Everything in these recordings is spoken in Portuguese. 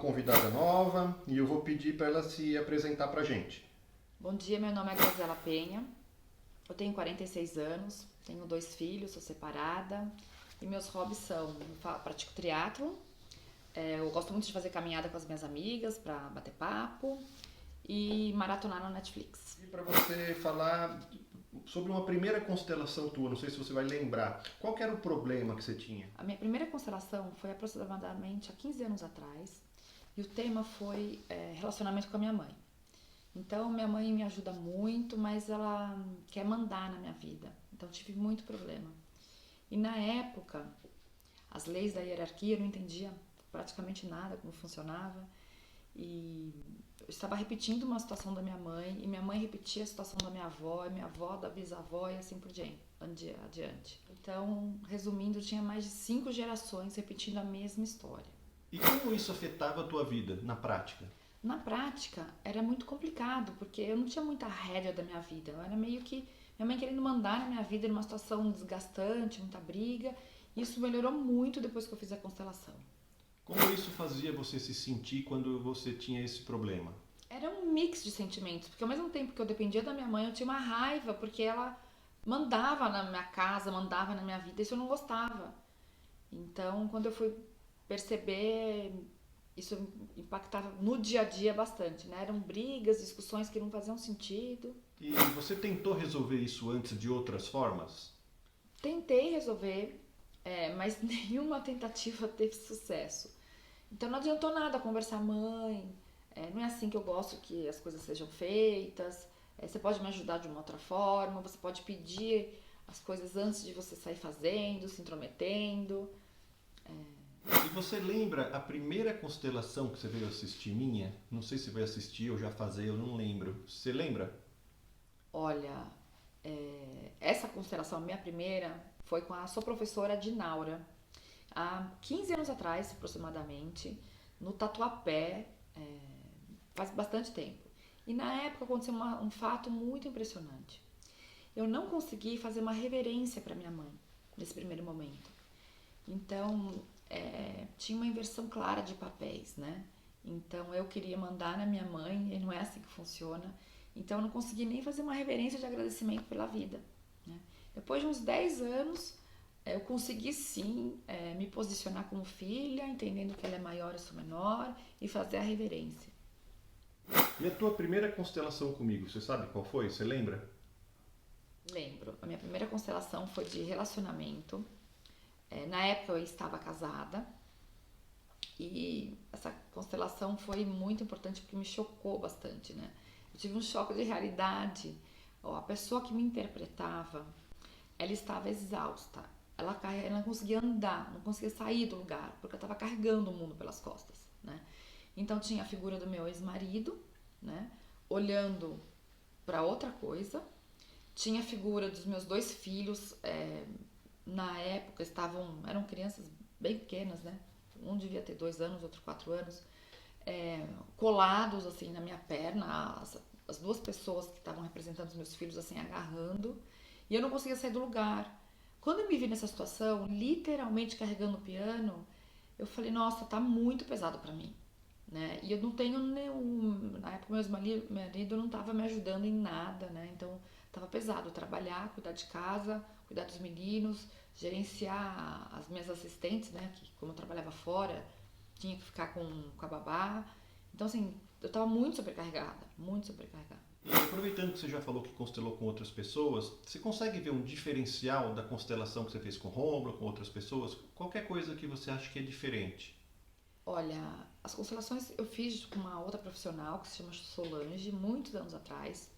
convidada nova e eu vou pedir para ela se apresentar para a gente. Bom dia, meu nome é Graziela Penha, eu tenho 46 anos, tenho 2 filhos, sou separada e meus hobbies são, pratico triatlo, eu gosto muito de fazer caminhada com as minhas amigas para bater papo e maratonar no Netflix. E para você falar sobre uma primeira constelação tua, não sei se você vai lembrar, qual que era o problema que você tinha? A minha primeira constelação foi aproximadamente há 15 anos atrás e o tema foi relacionamento com a minha mãe. Então, minha mãe me ajuda muito, mas ela quer mandar na minha vida. Então, tive muito problema. E na época, as leis da hierarquia eu não entendia praticamente nada como funcionava. E eu estava repetindo uma situação da minha mãe, e minha mãe repetia a situação da minha avó, e minha avó da bisavó, e assim por adiante. Então, resumindo, eu tinha mais de 5 gerações repetindo a mesma história. E como isso afetava a tua vida na prática? Na prática, era muito complicado, porque eu não tinha muita rédea da minha vida. Eu era meio que minha mãe querendo mandar na minha vida numa situação desgastante, muita briga. Isso melhorou muito depois que eu fiz a constelação. Como isso fazia você se sentir quando você tinha esse problema? Era um mix de sentimentos, porque ao mesmo tempo que eu dependia da minha mãe, eu tinha uma raiva, porque ela mandava na minha casa, mandava na minha vida, isso eu não gostava. Então, quando eu fui perceber, isso impactava no dia a dia bastante, né? Eram brigas, discussões que não faziam sentido. E você tentou resolver isso antes de outras formas? Tentei resolver, mas nenhuma tentativa teve sucesso. Então não adiantou nada conversar, mãe, não é assim que eu gosto que as coisas sejam feitas, você pode me ajudar de uma outra forma, você pode pedir as coisas antes de você sair fazendo, se intrometendo. E você lembra a primeira constelação que você veio assistir minha? Não sei se vai assistir ou já fazer, eu não lembro. Você lembra? Olha, essa constelação, a minha primeira, foi com a sua professora Dinaura, há 15 anos atrás, aproximadamente, no Tatuapé, faz bastante tempo. E na época aconteceu um fato muito impressionante. Eu não consegui fazer uma reverência para minha mãe, nesse primeiro momento. Então, tinha uma inversão clara de papéis, né? Então, eu queria mandar na minha mãe, e não é assim que funciona. Então, eu não consegui nem fazer uma reverência de agradecimento pela vida, né? Depois de uns 10 anos, eu consegui sim me posicionar como filha, entendendo que ela é maior, eu sou menor, e fazer a reverência. E a tua primeira constelação comigo, você sabe qual foi? Você lembra? Lembro, a minha primeira constelação foi de relacionamento. Na época eu estava casada e essa constelação foi muito importante porque me chocou bastante, né? Eu tive um choque de realidade. A pessoa que me interpretava, ela estava exausta. Ela não conseguia andar, não conseguia sair do lugar, porque eu estava carregando o mundo pelas costas, né? Então tinha a figura do meu ex-marido, né? Olhando para outra coisa. Tinha a figura dos meus 2 filhos, na época eram crianças bem pequenas, né? Um devia ter 2 anos, outro 4 anos, colados assim na minha perna, as 2 pessoas que estavam representando os meus filhos assim agarrando, e eu não conseguia sair do lugar. Quando eu me vi nessa situação, literalmente carregando o piano, eu falei, nossa, tá muito pesado pra mim, né? E eu não tenho nenhum... Na época, meu marido não tava me ajudando em nada, né? Então, tava pesado trabalhar, cuidar de casa, cuidar dos meninos, gerenciar as minhas assistentes, né? Que, como eu trabalhava fora, tinha que ficar com a babá. Então, assim, eu tava muito sobrecarregada, muito sobrecarregada. E aproveitando que você já falou que constelou com outras pessoas, você consegue ver um diferencial da constelação que você fez com o Rômulo, com outras pessoas? Qualquer coisa que você acha que é diferente? Olha, as constelações eu fiz com uma outra profissional que se chama Solange, muitos anos atrás.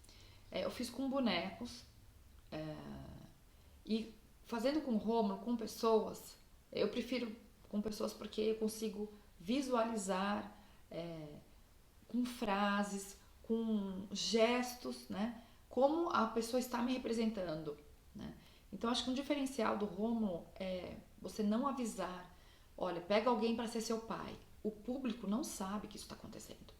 Eu fiz com bonecos, é, e fazendo com o Rômulo, com pessoas, eu prefiro com pessoas porque eu consigo visualizar com frases, com gestos, né? Como a pessoa está me representando, né? Então acho que um diferencial do Rômulo é você não avisar, olha, pega alguém para ser seu pai. O público não sabe que isso está acontecendo.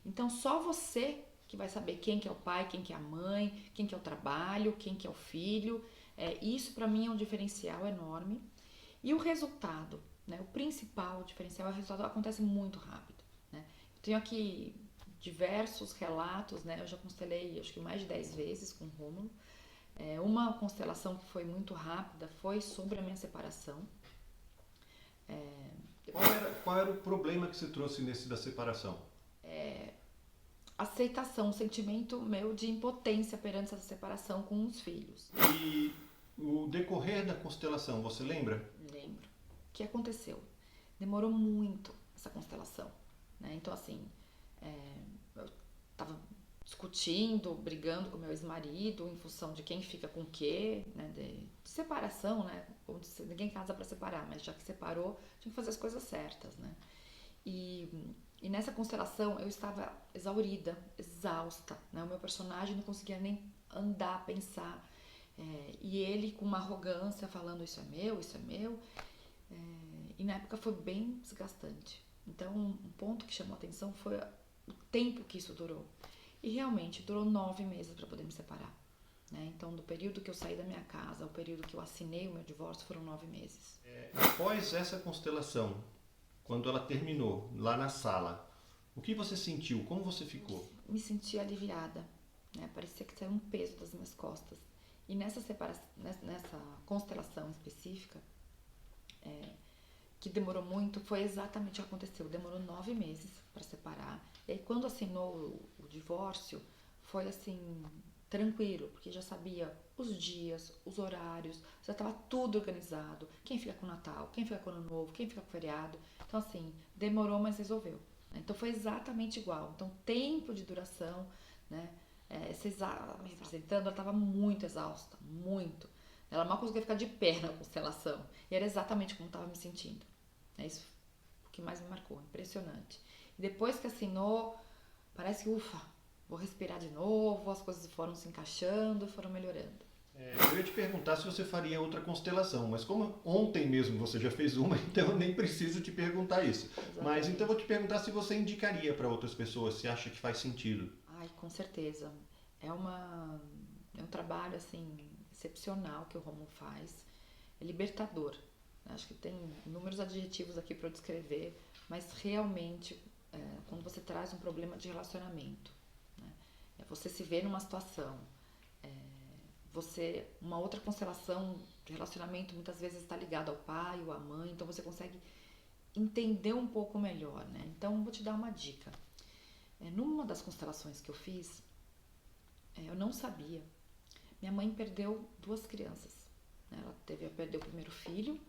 Então só você que vai saber quem que é o pai, quem que é a mãe, quem que é o trabalho, quem que é o filho. Isso para mim é um diferencial enorme. E o resultado, né? O principal diferencial é o resultado acontece muito rápido. Tenho aqui diversos relatos, né? Eu já constelei acho que mais de 10 vezes com o Rômulo. Uma constelação que foi muito rápida foi sobre a minha separação. Qual era o problema que você trouxe nesse da separação? Aceitação, um sentimento meu de impotência perante essa separação com os filhos. E o decorrer da constelação, você lembra? Lembro. O que aconteceu? Demorou muito essa constelação, né? Então, assim, eu estava discutindo, brigando com meu ex-marido em função de quem fica com o quê, né? De separação, né? Ninguém casa para separar, mas já que separou, tinha que fazer as coisas certas, né? E nessa constelação eu estava exaurida, exausta, né? O meu personagem não conseguia nem andar, pensar. E ele com uma arrogância falando isso é meu, isso é meu. E na época foi bem desgastante. Então um ponto que chamou a atenção foi o tempo que isso durou. E realmente durou 9 meses para poder me separar. Né? Então do período que eu saí da minha casa ao período que eu assinei o meu divórcio foram 9 meses. Após essa constelação, quando ela terminou, lá na sala, o que você sentiu? Como você ficou? Me senti aliviada, né? Parecia que saiu um peso das minhas costas. E nessa constelação específica, que demorou muito, foi exatamente o que aconteceu. Demorou 9 meses para separar. E aí quando assinou o divórcio, foi assim, tranquilo, porque já sabia os dias, os horários, já estava tudo organizado. Quem fica com o Natal, quem fica com o Ano Novo, quem fica com o feriado. Então assim, demorou, mas resolveu. Então foi exatamente igual. Então tempo de duração, né? Vocês me representando, ela estava muito exausta, muito. Ela mal conseguia ficar de pé na constelação. E era exatamente como estava me sentindo. É isso o que mais me marcou, impressionante. E depois que assinou, parece que, ufa, vou respirar de novo, as coisas foram se encaixando, foram melhorando. Eu ia te perguntar se você faria outra constelação, mas como ontem mesmo você já fez uma, então eu nem preciso te perguntar isso. Exatamente. Mas então eu vou te perguntar se você indicaria para outras pessoas, se acha que faz sentido. Ai, com certeza. É um trabalho, assim, excepcional que o Rômulo faz. É libertador. Acho que tem inúmeros adjetivos aqui para eu descrever, mas realmente, quando você traz um problema de relacionamento, né? Você se vê numa situação, uma outra constelação de relacionamento muitas vezes está ligada ao pai ou à mãe, então você consegue entender um pouco melhor, né? Então, vou te dar uma dica. Numa das constelações que eu fiz, eu não sabia. Minha mãe perdeu 2 crianças. Né? Ela perdeu o primeiro filho,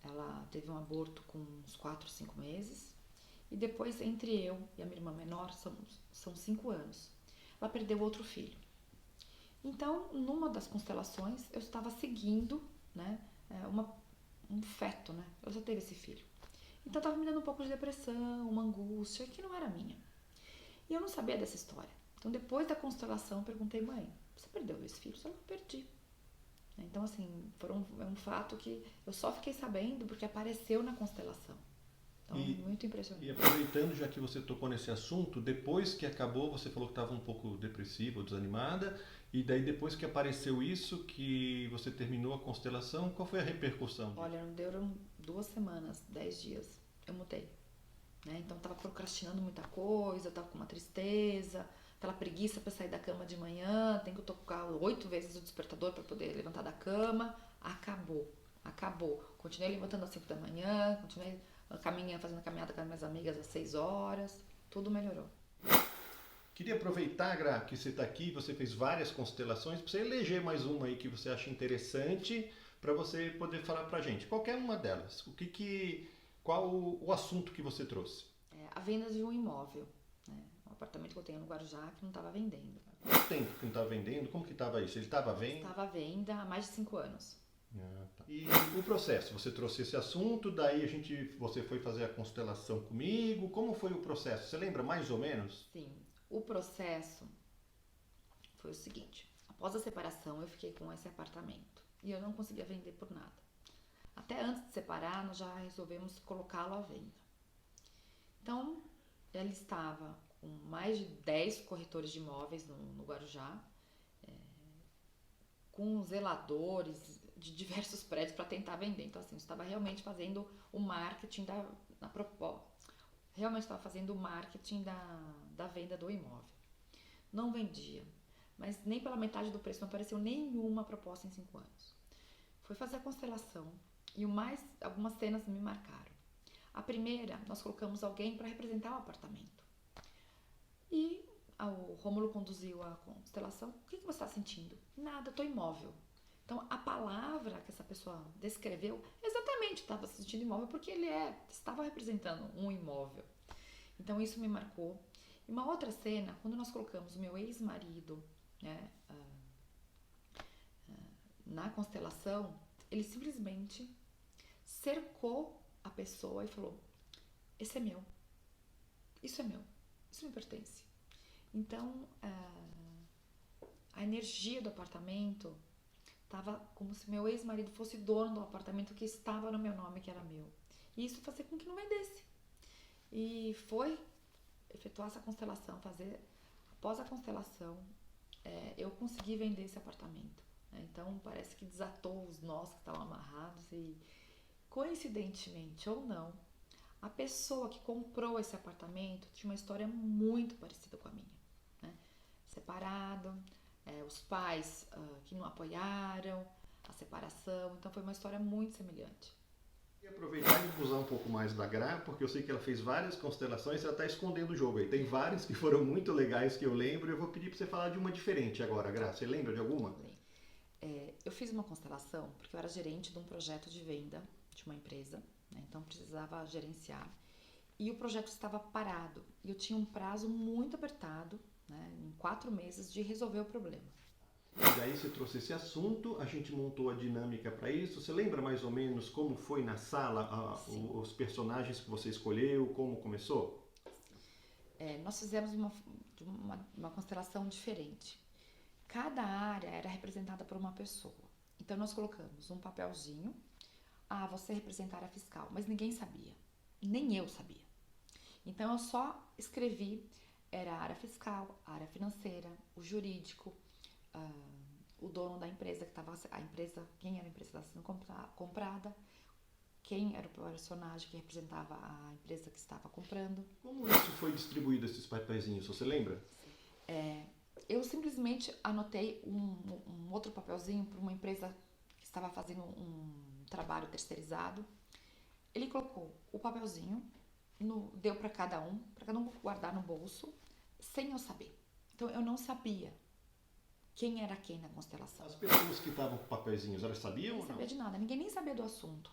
ela teve um aborto com uns 4, 5 meses, e depois, entre eu e a minha irmã menor, são 5 anos, ela perdeu outro filho. Então, numa das constelações, eu estava seguindo, né, um feto, né? Eu já teve esse filho. Então, estava me dando um pouco de depressão, uma angústia, que não era minha. E eu não sabia dessa história. Então, depois da constelação, eu perguntei, mãe, você perdeu 2 filhos? Eu não perdi. Então, assim, é um fato que eu só fiquei sabendo porque apareceu na constelação. Então, muito impressionante. E aproveitando, já que você tocou nesse assunto, depois que acabou, você falou que estava um pouco depressiva ou desanimada, e daí depois que apareceu isso, que você terminou a constelação, qual foi a repercussão disso? Olha, não deu 2 semanas, 10 dias, eu mudei. Né? Então, eu estava procrastinando muita coisa, estava com uma tristeza, aquela preguiça para sair da cama de manhã, tem que tocar 8 vezes o despertador para poder levantar da cama. Acabou. Continuei levantando às 5 da manhã, continuei fazendo a caminhada com as minhas amigas às 6 horas, tudo melhorou. Queria aproveitar, Gra, que você está aqui, você fez várias constelações, para você eleger mais uma aí que você acha interessante, para você poder falar para a gente. Qualquer uma delas. Qual o assunto que você trouxe? A venda de um imóvel. Né? Um apartamento que eu tenho no Guarujá que não estava vendendo. Quanto tempo que não estava vendendo? Como que estava isso? Ele estava à venda? Estava à venda há mais de 5 anos. Tá. E o processo? Você trouxe esse assunto, daí você foi fazer a constelação comigo. Como foi o processo? Você lembra mais ou menos? Sim. O processo foi o seguinte. Após a separação, eu fiquei com esse apartamento. E eu não conseguia vender por nada. Até antes de separar, nós já resolvemos colocá-lo à venda. Então, ele estava com mais de 10 corretores de imóveis no Guarujá, com zeladores de diversos prédios para tentar vender. Então, assim, eu estava realmente fazendo o marketing realmente estava fazendo o marketing da venda do imóvel. Não vendia, mas nem pela metade do preço, não apareceu nenhuma proposta em 5 anos. Fui fazer a constelação e algumas cenas me marcaram. A primeira, nós colocamos alguém para representar o apartamento. E o Rômulo conduziu a constelação. O que você está sentindo? Nada, estou imóvel. Então, a palavra que essa pessoa descreveu, exatamente estava se sentindo imóvel, porque ele estava representando um imóvel. Então, isso me marcou. E uma outra cena, quando nós colocamos o meu ex-marido, né, na constelação, ele simplesmente cercou a pessoa e falou: esse é meu, isso é meu, isso me pertence. Então, a energia do apartamento estava como se meu ex-marido fosse dono do apartamento que estava no meu nome, que era meu. E isso fazia com que não vendesse. E foi efetuar essa constelação, após a constelação, eu consegui vender esse apartamento. Então, parece que desatou os nós que estavam amarrados e, coincidentemente ou não, a pessoa que comprou esse apartamento tinha uma história muito parecida com a minha, né? Separado, os pais que não apoiaram a separação, então foi uma história muito semelhante. E aproveitar e usar um pouco mais da Gra, porque eu sei que ela fez várias constelações e ela está escondendo o jogo aí. Tem várias que foram muito legais que eu lembro, eu vou pedir para você falar de uma diferente agora, Gra. Você lembra de alguma? Eu fiz uma constelação porque eu era gerente de um projeto de venda de uma empresa, né? Então precisava gerenciar. E o projeto estava parado e eu tinha um prazo muito apertado, né, em 4 meses, de resolver o problema. E daí você trouxe esse assunto, a gente montou a dinâmica para isso. Você lembra mais ou menos como foi na sala, os personagens que você escolheu, como começou? Nós fizemos uma constelação diferente. Cada área era representada por uma pessoa. Então nós colocamos um papelzinho, você representa a área fiscal, mas ninguém sabia, nem eu sabia. Então eu só escrevi, era a área fiscal, a área financeira, o jurídico, o dono da empresa, quem era a empresa que estava sendo comprada, quem era o personagem que representava a empresa que estava comprando. Como isso foi distribuído, esses papeizinhos, você lembra? Eu simplesmente anotei um outro papelzinho para uma empresa que estava fazendo um trabalho terceirizado. Ele colocou o papelzinho, deu para cada um guardar no bolso, sem eu saber. Então eu não sabia quem era quem na constelação. As pessoas que estavam com papeizinhos, elas sabiam ou não? Não sabia de nada, ninguém nem sabia do assunto,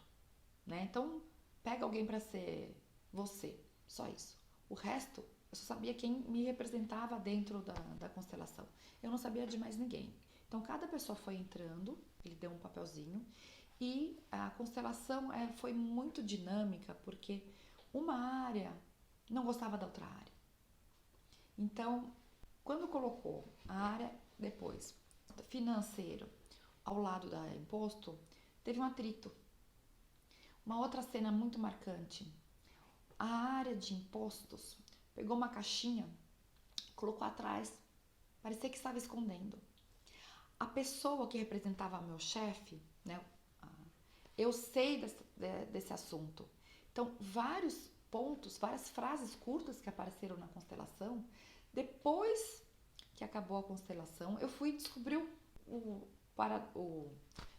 né? Então pega alguém para ser você, só isso. O resto, eu só sabia quem me representava dentro da constelação. Eu não sabia de mais ninguém. Então cada pessoa foi entrando, ele deu um papelzinho e a constelação foi muito dinâmica porque uma área não gostava da outra área. Então, quando colocou a área depois financeiro ao lado da imposto, teve um atrito. Uma outra cena muito marcante, a área de impostos pegou uma caixinha, colocou atrás, parecia que estava escondendo. A pessoa que representava meu chefe, né, eu sei desse assunto. Então, vários pontos, várias frases curtas que apareceram na constelação, depois que acabou a constelação, eu fui descobrir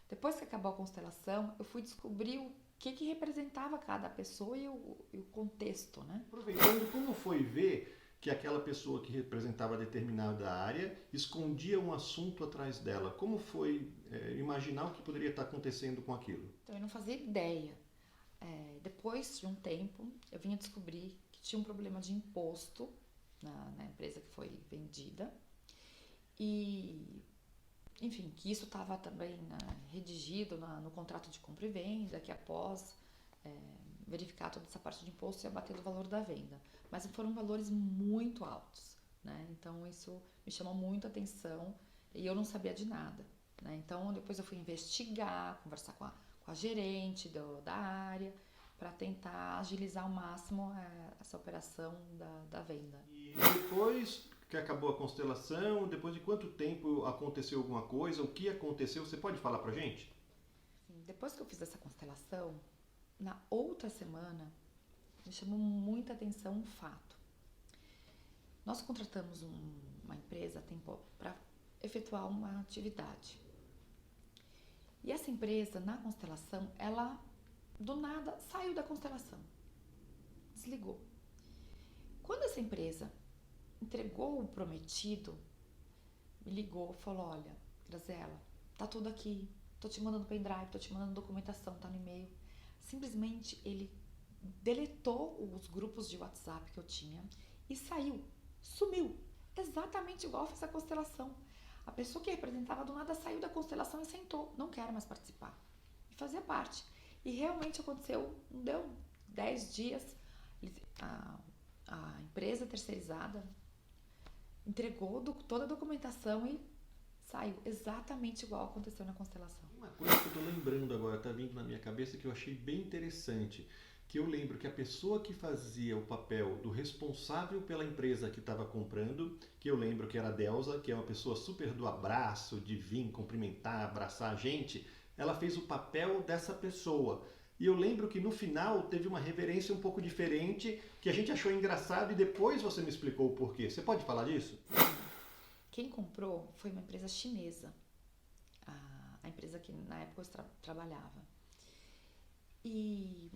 depois que acabou a constelação, eu fui descobrir o que representava cada pessoa e o contexto, né? Aproveitando, como foi ver que aquela pessoa que representava determinada área escondia um assunto atrás dela? Como foi imaginar o que poderia estar acontecendo com aquilo? Então, eu não fazia ideia. Depois de um tempo, eu vim a descobrir que tinha um problema de imposto na empresa que foi vendida e, enfim, que isso estava também redigido no contrato de compra e venda, que após verificar toda essa parte de imposto ia bater do valor da venda. Mas foram valores muito altos, né? Então isso me chamou muito a atenção e eu não sabia de nada, né? Então depois eu fui investigar, conversar com a gerente da área para tentar agilizar ao máximo essa operação da venda. E depois que acabou a constelação, depois de quanto tempo aconteceu alguma coisa? O que aconteceu? Você pode falar pra gente? Depois que eu fiz essa constelação, na outra semana me chamou muita atenção um fato. Nós contratamos uma empresa para efetuar uma atividade. E essa empresa, na constelação, ela do nada saiu da constelação, desligou. Quando essa empresa entregou o prometido, me ligou, falou: olha, Graziela, tá tudo aqui, tô te mandando pendrive, tô te mandando documentação, tá no e-mail. Simplesmente ele deletou os grupos de WhatsApp que eu tinha e saiu, sumiu, exatamente igual fez a constelação. A pessoa que representava do nada saiu da constelação e sentou, não quero mais participar. E fazia parte. E realmente aconteceu, não deu 10 dias, a empresa terceirizada entregou toda a documentação e saiu exatamente igual aconteceu na constelação. Uma coisa que eu estou lembrando agora, está vindo na minha cabeça, que eu achei bem interessante, que eu lembro que a pessoa que fazia o papel do responsável pela empresa que estava comprando, que eu lembro que era a Delza, que é uma pessoa super do abraço, de vir cumprimentar, abraçar a gente, ela fez o papel dessa pessoa. E eu lembro que no final teve uma reverência um pouco diferente, que a gente achou engraçado e depois você me explicou o porquê. Você pode falar disso? Quem comprou foi uma empresa chinesa, a empresa que na época eu trabalhava. E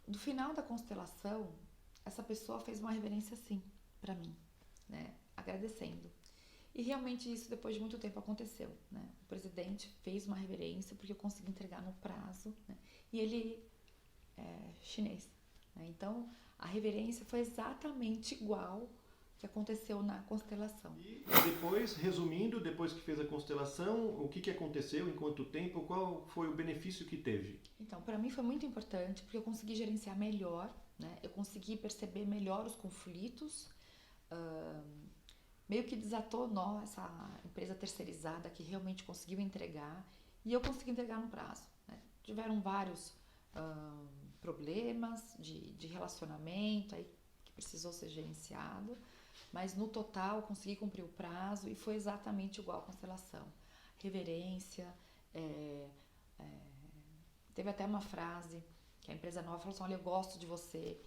no final da constelação, essa pessoa fez uma reverência assim para mim, né, agradecendo. E realmente isso depois de muito tempo aconteceu, né? O presidente fez uma reverência porque eu consegui entregar no prazo, né? E ele é chinês, né? Então a reverência foi exatamente igual que aconteceu na constelação. E depois, resumindo, depois que fez a constelação, o que aconteceu, em quanto tempo, qual foi o benefício que teve? Então, para mim foi muito importante porque eu consegui gerenciar melhor, né? Eu consegui perceber melhor os conflitos, meio que desatou essa empresa terceirizada que realmente conseguiu entregar e eu consegui entregar no prazo, né? Tiveram vários problemas de relacionamento aí que precisou ser gerenciado, mas no total consegui cumprir o prazo e foi exatamente igual à constelação. Reverência, teve até uma frase que a empresa nova falou assim: olha, eu gosto de você.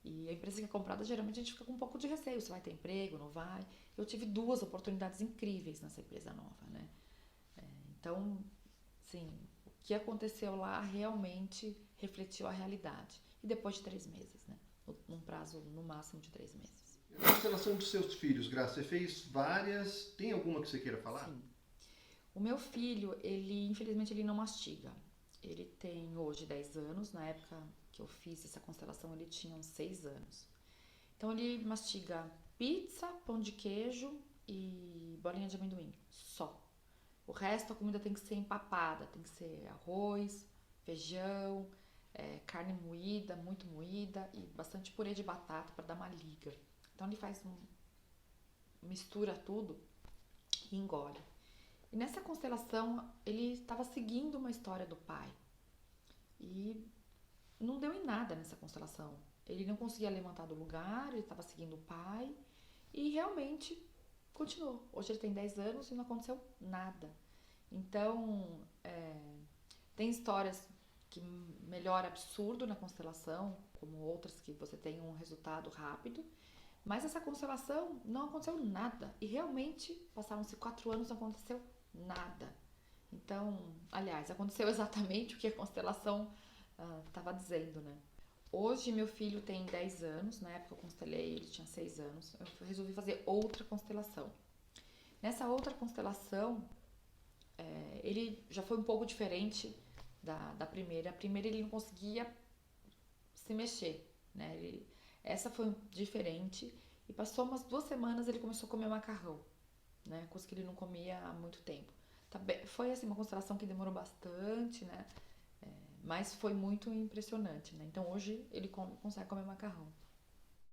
E a empresa que é comprada, geralmente a gente fica com um pouco de receio, você vai ter emprego, não vai? Eu tive 2 oportunidades incríveis nessa empresa nova, né? Então, sim, o que aconteceu lá realmente refletiu a realidade. E depois de 3 meses, né? Num prazo no máximo de 3 meses. A constelação dos seus filhos, Graça, você fez várias, tem alguma que você queira falar? Sim. O meu filho, infelizmente, ele não mastiga. Ele tem hoje 10 anos, na época que eu fiz essa constelação ele tinha uns 6 anos. Então ele mastiga pizza, pão de queijo e bolinha de amendoim, só. O resto a comida tem que ser empapada, tem que ser arroz, feijão, carne moída, muito moída e bastante purê de batata para dar uma liga. Então ele mistura tudo e engole. E nessa constelação ele estava seguindo uma história do pai e não deu em nada nessa constelação. Ele não conseguia levantar do lugar, ele estava seguindo o pai e realmente continuou. Hoje ele tem 10 anos e não aconteceu nada. Então, tem histórias que melhora absurdo na constelação, como outras que você tem um resultado rápido, mas essa constelação não aconteceu nada. E realmente, passaram-se 4 anos e não aconteceu nada. Então, aliás, aconteceu exatamente o que a constelação estava dizendo, né? Hoje meu filho tem 10 anos, na época eu constelei, ele tinha 6 anos, eu resolvi fazer outra constelação. Nessa outra constelação, ele já foi um pouco diferente da primeira. A primeira ele não conseguia se mexer, né? Essa foi diferente e passou umas 2 semanas ele começou a comer macarrão, né? Coisa que ele não comia há muito tempo. Foi assim uma constelação que demorou bastante, né? Mas foi muito impressionante, né? Então hoje ele consegue comer macarrão.